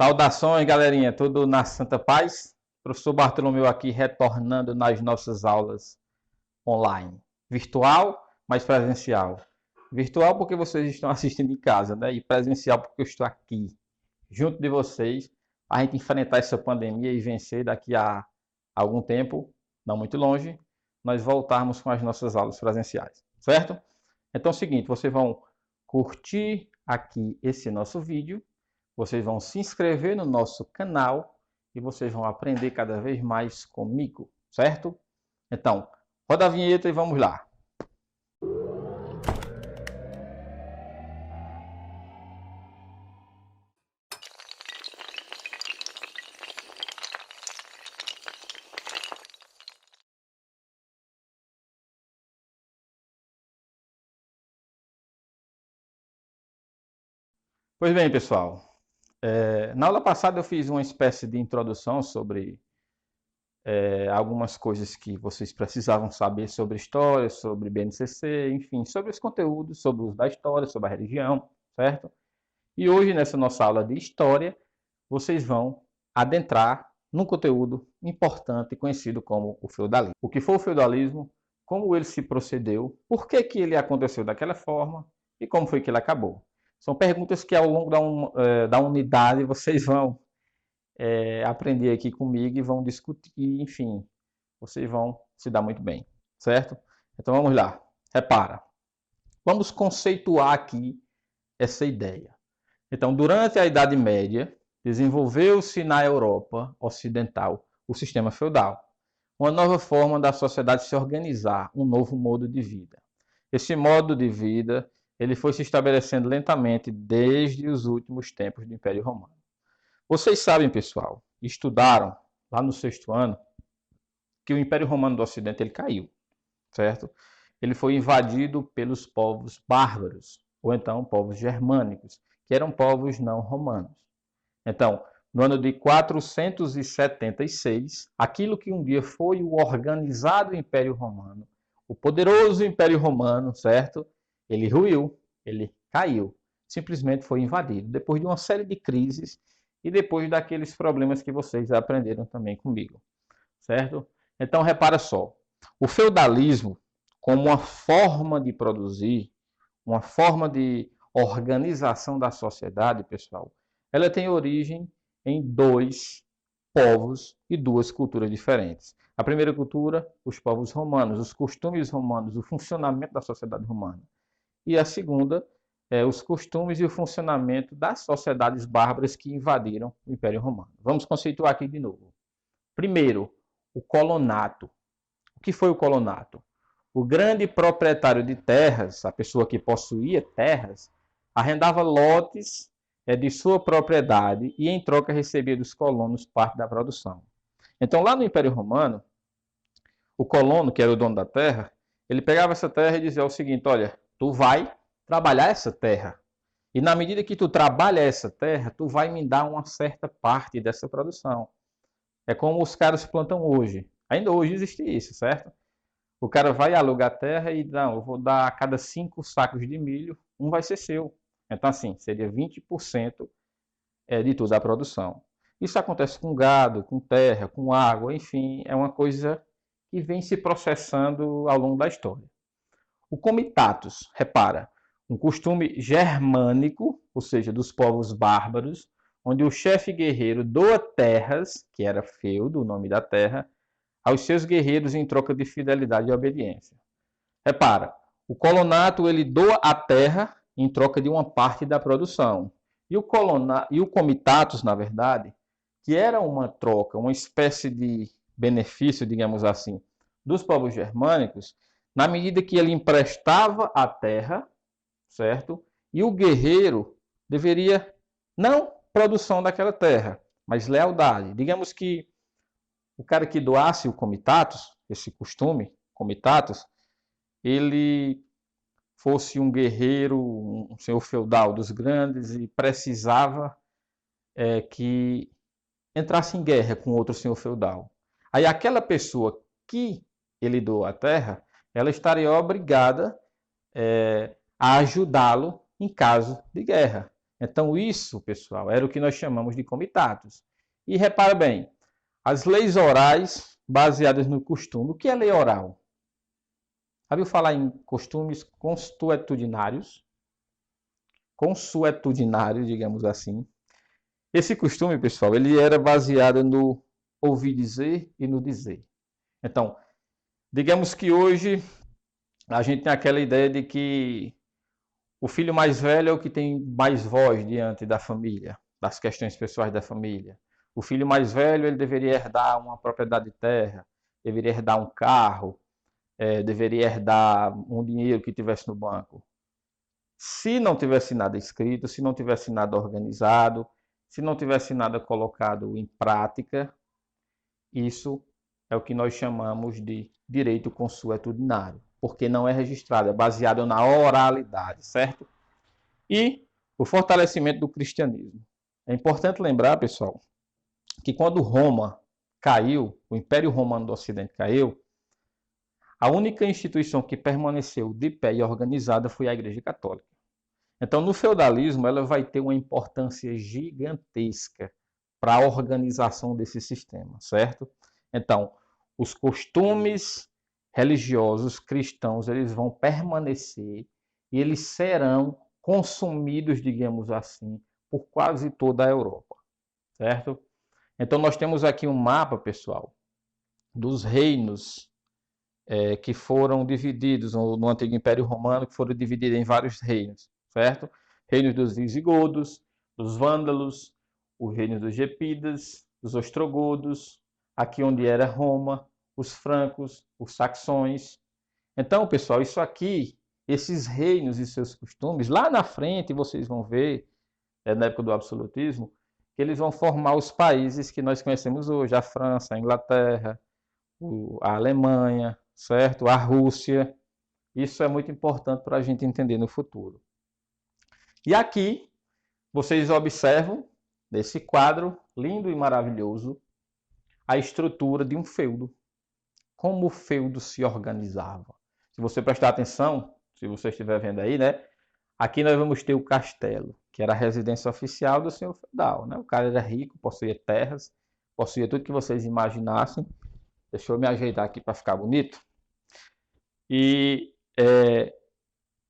Saudações, galerinha, tudo na Santa Paz? Professor Bartolomeu aqui retornando nas nossas aulas online. Virtual, mas presencial. Virtual porque vocês estão assistindo em casa, né? E presencial porque eu estou aqui, junto de vocês, a gente enfrentar essa pandemia e vencer daqui a algum tempo, não muito longe, nós voltarmos com as nossas aulas presenciais, certo? Então é o seguinte, vocês vão curtir aqui esse nosso vídeo. Vocês vão se inscrever no nosso canal e vocês vão aprender cada vez mais comigo, certo? Então, roda a vinheta e vamos lá. Pois bem, pessoal, na aula passada eu fiz uma espécie de introdução sobre algumas coisas que vocês precisavam saber sobre história, sobre BNCC, enfim, sobre os conteúdos, sobre o uso da história, sobre a religião, certo? E hoje, nessa nossa aula de história, vocês vão adentrar num conteúdo importante conhecido como o feudalismo. O que foi o feudalismo, como ele se procedeu, por que que ele aconteceu daquela forma e como foi que ele acabou. São perguntas que ao longo da unidade vocês vão aprender aqui comigo e vão discutir, enfim, vocês vão se dar muito bem, certo? Então vamos lá, repara. Vamos conceituar aqui essa ideia. Então, durante a Idade Média, desenvolveu-se na Europa Ocidental o sistema feudal, uma nova forma da sociedade se organizar, um novo modo de vida. Esse modo de vida ele foi se estabelecendo lentamente desde os últimos tempos do Império Romano. Vocês sabem, pessoal, estudaram lá no 6º ano que o Império Romano do Ocidente ele caiu, certo? Ele foi invadido pelos povos bárbaros, ou então povos germânicos, que eram povos não romanos. Então, no ano de 476, aquilo que um dia foi o organizado Império Romano, o poderoso Império Romano, certo? Ele ruiu, ele caiu, simplesmente foi invadido, depois de uma série de crises e depois daqueles problemas que vocês aprenderam também comigo, certo? Então, repara só, o feudalismo, como uma forma de produzir, uma forma de organização da sociedade, pessoal, ela tem origem em dois povos e duas culturas diferentes. A primeira cultura, os povos romanos, os costumes romanos, o funcionamento da sociedade romana. E a segunda, os costumes e o funcionamento das sociedades bárbaras que invadiram o Império Romano. Vamos conceituar aqui de novo. Primeiro, o colonato. O que foi o colonato? O grande proprietário de terras, a pessoa que possuía terras, arrendava lotes de sua propriedade e em troca recebia dos colonos parte da produção. Então lá no Império Romano, o colono, que era o dono da terra, ele pegava essa terra e dizia o seguinte: olha, tu vai trabalhar essa terra. E na medida que tu trabalha essa terra, tu vai me dar uma certa parte dessa produção. É como os caras plantam hoje. Ainda hoje existe isso, certo? O cara vai alugar a terra e não, eu vou dar a cada 5 sacos de milho, um vai ser seu. Então assim, seria 20% de toda a produção. Isso acontece com gado, com terra, com água, enfim, é uma coisa que vem se processando ao longo da história. O comitatus, repara, um costume germânico, ou seja, dos povos bárbaros, onde o chefe guerreiro doa terras, que era feudo, o nome da terra, aos seus guerreiros em troca de fidelidade e obediência. Repara, o colonato ele doa a terra em troca de uma parte da produção. E o comitatus, na verdade, que era uma troca, uma espécie de benefício, digamos assim, dos povos germânicos, na medida que ele emprestava a terra, certo? E o guerreiro deveria, não produção daquela terra, mas lealdade. Digamos que o cara que doasse o comitatus, esse costume, comitatus, ele fosse um guerreiro, um senhor feudal dos grandes e precisava que entrasse em guerra com outro senhor feudal. Aí aquela pessoa que ele doou a terra, ela estaria obrigada a ajudá-lo em caso de guerra. Então isso, pessoal, era o que nós chamamos de comitatus. E repara bem, as leis orais baseadas no costume. O que é lei oral? Já ouviu falar em costumes consuetudinários? Consuetudinários, digamos assim. Esse costume, pessoal, ele era baseado no ouvir dizer e no dizer. Então, digamos que hoje a gente tem aquela ideia de que o filho mais velho é o que tem mais voz diante da família, das questões pessoais da família. O filho mais velho, ele deveria herdar uma propriedade de terra, deveria herdar um carro, deveria herdar um dinheiro que tivesse no banco. Se não tivesse nada escrito, se não tivesse nada organizado, se não tivesse nada colocado em prática, isso é o que nós chamamos de direito consuetudinário, porque não é registrado, é baseado na oralidade, certo? E o fortalecimento do cristianismo. É importante lembrar, pessoal, que quando Roma caiu, o Império Romano do Ocidente caiu, a única instituição que permaneceu de pé e organizada foi a Igreja Católica. Então, no feudalismo, ela vai ter uma importância gigantesca para a organização desse sistema, certo? Então, os costumes religiosos cristãos, eles vão permanecer e eles serão consumidos, digamos assim, por quase toda a Europa, certo? Então, nós temos aqui um mapa, pessoal, dos reinos que foram divididos no Antigo Império Romano, que foram divididos em vários reinos, certo? Reinos dos visigodos, dos vândalos, o reino dos gepidas, dos ostrogodos, aqui onde era Roma, os francos, os saxões. Então, pessoal, isso aqui, esses reinos e seus costumes, lá na frente vocês vão ver, na época do absolutismo, que eles vão formar os países que nós conhecemos hoje, a França, a Inglaterra, a Alemanha, certo? A Rússia. Isso é muito importante para a gente entender no futuro. E aqui, vocês observam, nesse quadro lindo e maravilhoso, a estrutura de um feudo. Como o feudo se organizava. Se você prestar atenção, se você estiver vendo aí, né? Aqui nós vamos ter o castelo, que era a residência oficial do senhor feudal, né? O cara era rico, possuía terras, possuía tudo que vocês imaginassem. Deixa eu me ajeitar aqui para ficar bonito. E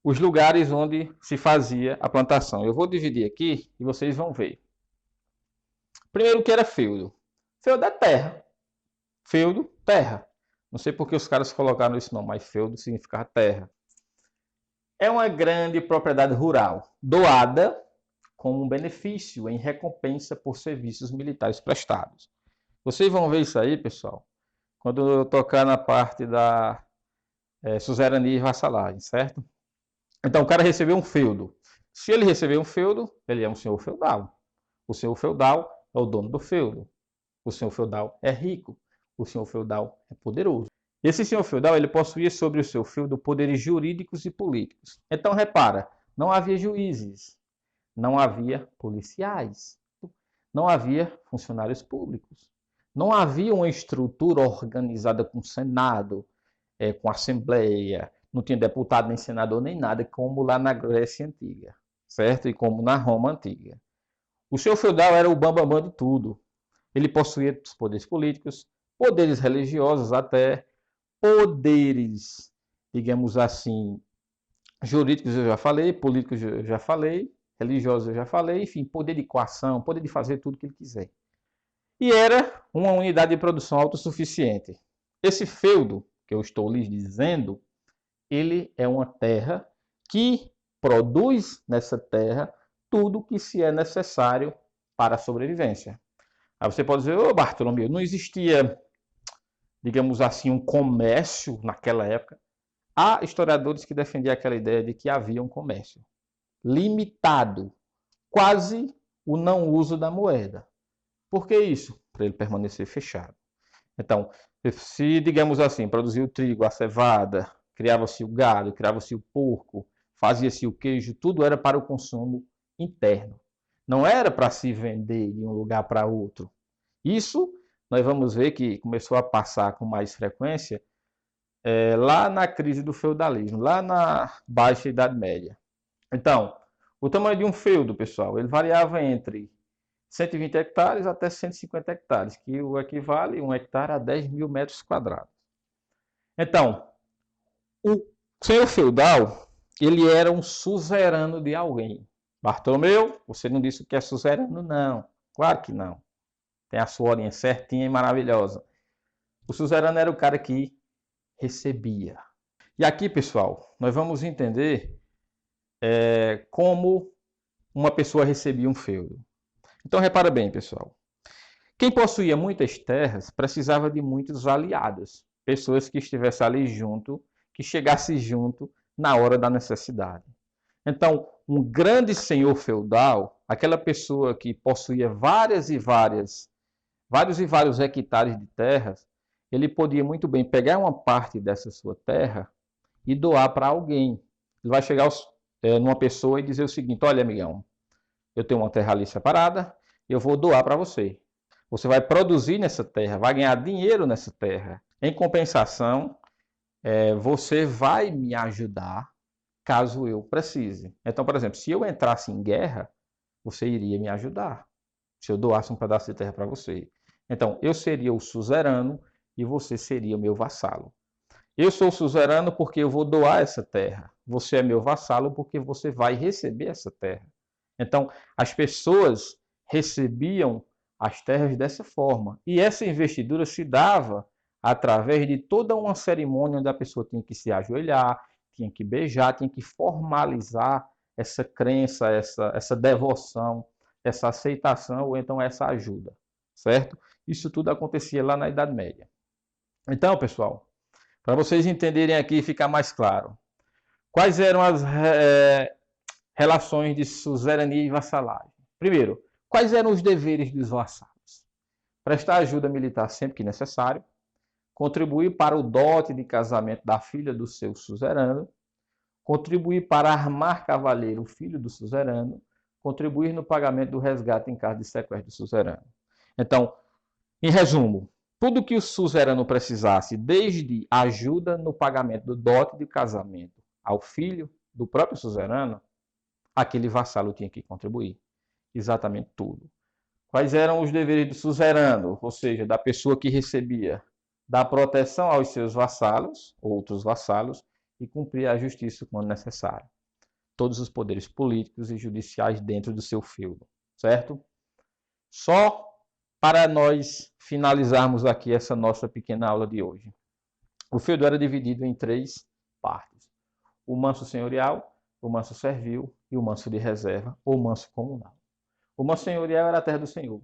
os lugares onde se fazia a plantação. Eu vou dividir aqui e vocês vão ver. Primeiro, o que era feudo? Feudo é terra. Feudo, terra. Não sei por que os caras colocaram isso não, mas feudo significa terra. É uma grande propriedade rural, doada como um benefício em recompensa por serviços militares prestados. Vocês vão ver isso aí, pessoal, quando eu tocar na parte da suzerania e vassalagem, certo? Então, o cara recebeu um feudo. Se ele recebeu um feudo, ele é um senhor feudal. O senhor feudal é o dono do feudo. O senhor feudal é rico. O senhor feudal é poderoso. Esse senhor feudal, ele possuía sobre o seu feudo poderes jurídicos e políticos. Então, repara, não havia juízes, não havia policiais, não havia funcionários públicos, não havia uma estrutura organizada com Senado, com Assembleia, não tinha deputado, nem senador, nem nada, como lá na Grécia Antiga, certo? E como na Roma Antiga. O senhor feudal era o bambambam de tudo. Ele possuía os poderes políticos, poderes religiosos até, poderes, digamos assim, jurídicos eu já falei, políticos eu já falei, religiosos eu já falei, enfim, poder de coação, poder de fazer tudo o que ele quiser. E era uma unidade de produção autossuficiente. Esse feudo que eu estou lhes dizendo, ele é uma terra que produz nessa terra tudo que se é necessário para a sobrevivência. Aí você pode dizer, ô Bartolomeu, não existia, digamos assim, um comércio naquela época. Há historiadores que defendiam aquela ideia de que havia um comércio limitado, quase o não uso da moeda. Por que isso? Para ele permanecer fechado. Então, se, digamos assim, produzia o trigo, a cevada, criava-se o gado, criava-se o porco, fazia-se o queijo, tudo era para o consumo interno. Não era para se vender de um lugar para outro. Isso nós vamos ver que começou a passar com mais frequência lá na crise do feudalismo, lá na Baixa Idade Média. Então, O tamanho de um feudo, pessoal, ele variava entre 120 hectares até 150 hectares, que o equivale 1 hectare a 10 mil metros quadrados. Então, o senhor feudal, ele era um suzerano de alguém. Bartolomeu, você não disse o que é suzerano? Não, claro que não. Tem a sua ordem certinha e maravilhosa. O suzerano era o cara que recebia. E aqui, pessoal, nós vamos entender como uma pessoa recebia um feudo. Então, repara bem, pessoal. Quem possuía muitas terras precisava de muitos aliados, pessoas que estivessem ali junto, que chegassem junto na hora da necessidade. Então, um grande senhor feudal, aquela pessoa que possuía vários e vários hectares de terras, ele podia muito bem pegar uma parte dessa sua terra e doar para alguém. Ele vai chegar numa pessoa e dizer o seguinte: olha, amigão, eu tenho uma terra ali separada, eu vou doar para você. Você vai produzir nessa terra, vai ganhar dinheiro nessa terra. Em compensação, você vai me ajudar caso eu precise. Então, por exemplo, se eu entrasse em guerra, você iria me ajudar. Se eu doasse um pedaço de terra para você. Então, eu seria o suzerano e você seria o meu vassalo. Eu sou suzerano porque eu vou doar essa terra. Você é meu vassalo porque você vai receber essa terra. Então, as pessoas recebiam as terras dessa forma. E essa investidura se dava através de toda uma cerimônia onde a pessoa tinha que se ajoelhar, tinha que beijar, tinha que formalizar essa crença, essa devoção, essa aceitação ou então essa ajuda, certo? Isso tudo acontecia lá na Idade Média. Então, pessoal, para vocês entenderem aqui e ficar mais claro, quais eram as relações de suzerania e vassalagem? Primeiro, quais eram os deveres dos vassalos? Prestar ajuda militar sempre que necessário, contribuir para o dote de casamento da filha do seu suzerano, contribuir para armar cavaleiro o filho do suzerano, contribuir no pagamento do resgate em caso de sequestro do suzerano. Então, em resumo, tudo que o suzerano precisasse, desde ajuda no pagamento do dote de casamento ao filho do próprio suzerano, aquele vassalo tinha que contribuir. Exatamente tudo. Quais eram os deveres do suzerano, ou seja, da pessoa que recebia? Dar proteção aos seus vassalos, outros vassalos, e cumprir a justiça quando necessário. Todos os poderes políticos e judiciais dentro do seu feudo, certo? Só para nós finalizarmos aqui essa nossa pequena aula de hoje. O feudo era dividido em 3 partes: o manso senhorial, o manso servil e o manso de reserva, ou manso comunal. O manso senhorial era a terra do senhor.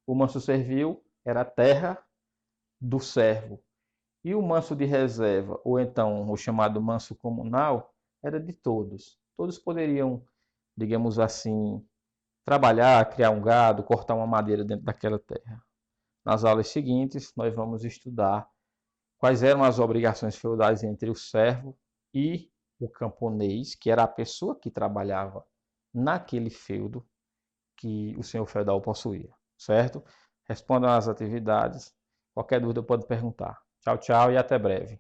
O manso servil era a terra do servo. E o manso de reserva, ou então o chamado manso comunal, era de todos. Todos poderiam, digamos assim, trabalhar, criar um gado, cortar uma madeira dentro daquela terra. Nas aulas seguintes, nós vamos estudar quais eram as obrigações feudais entre o servo e o camponês, que era a pessoa que trabalhava naquele feudo que o senhor feudal possuía, certo? Respondam às atividades. Qualquer dúvida pode perguntar. Tchau, tchau e até breve.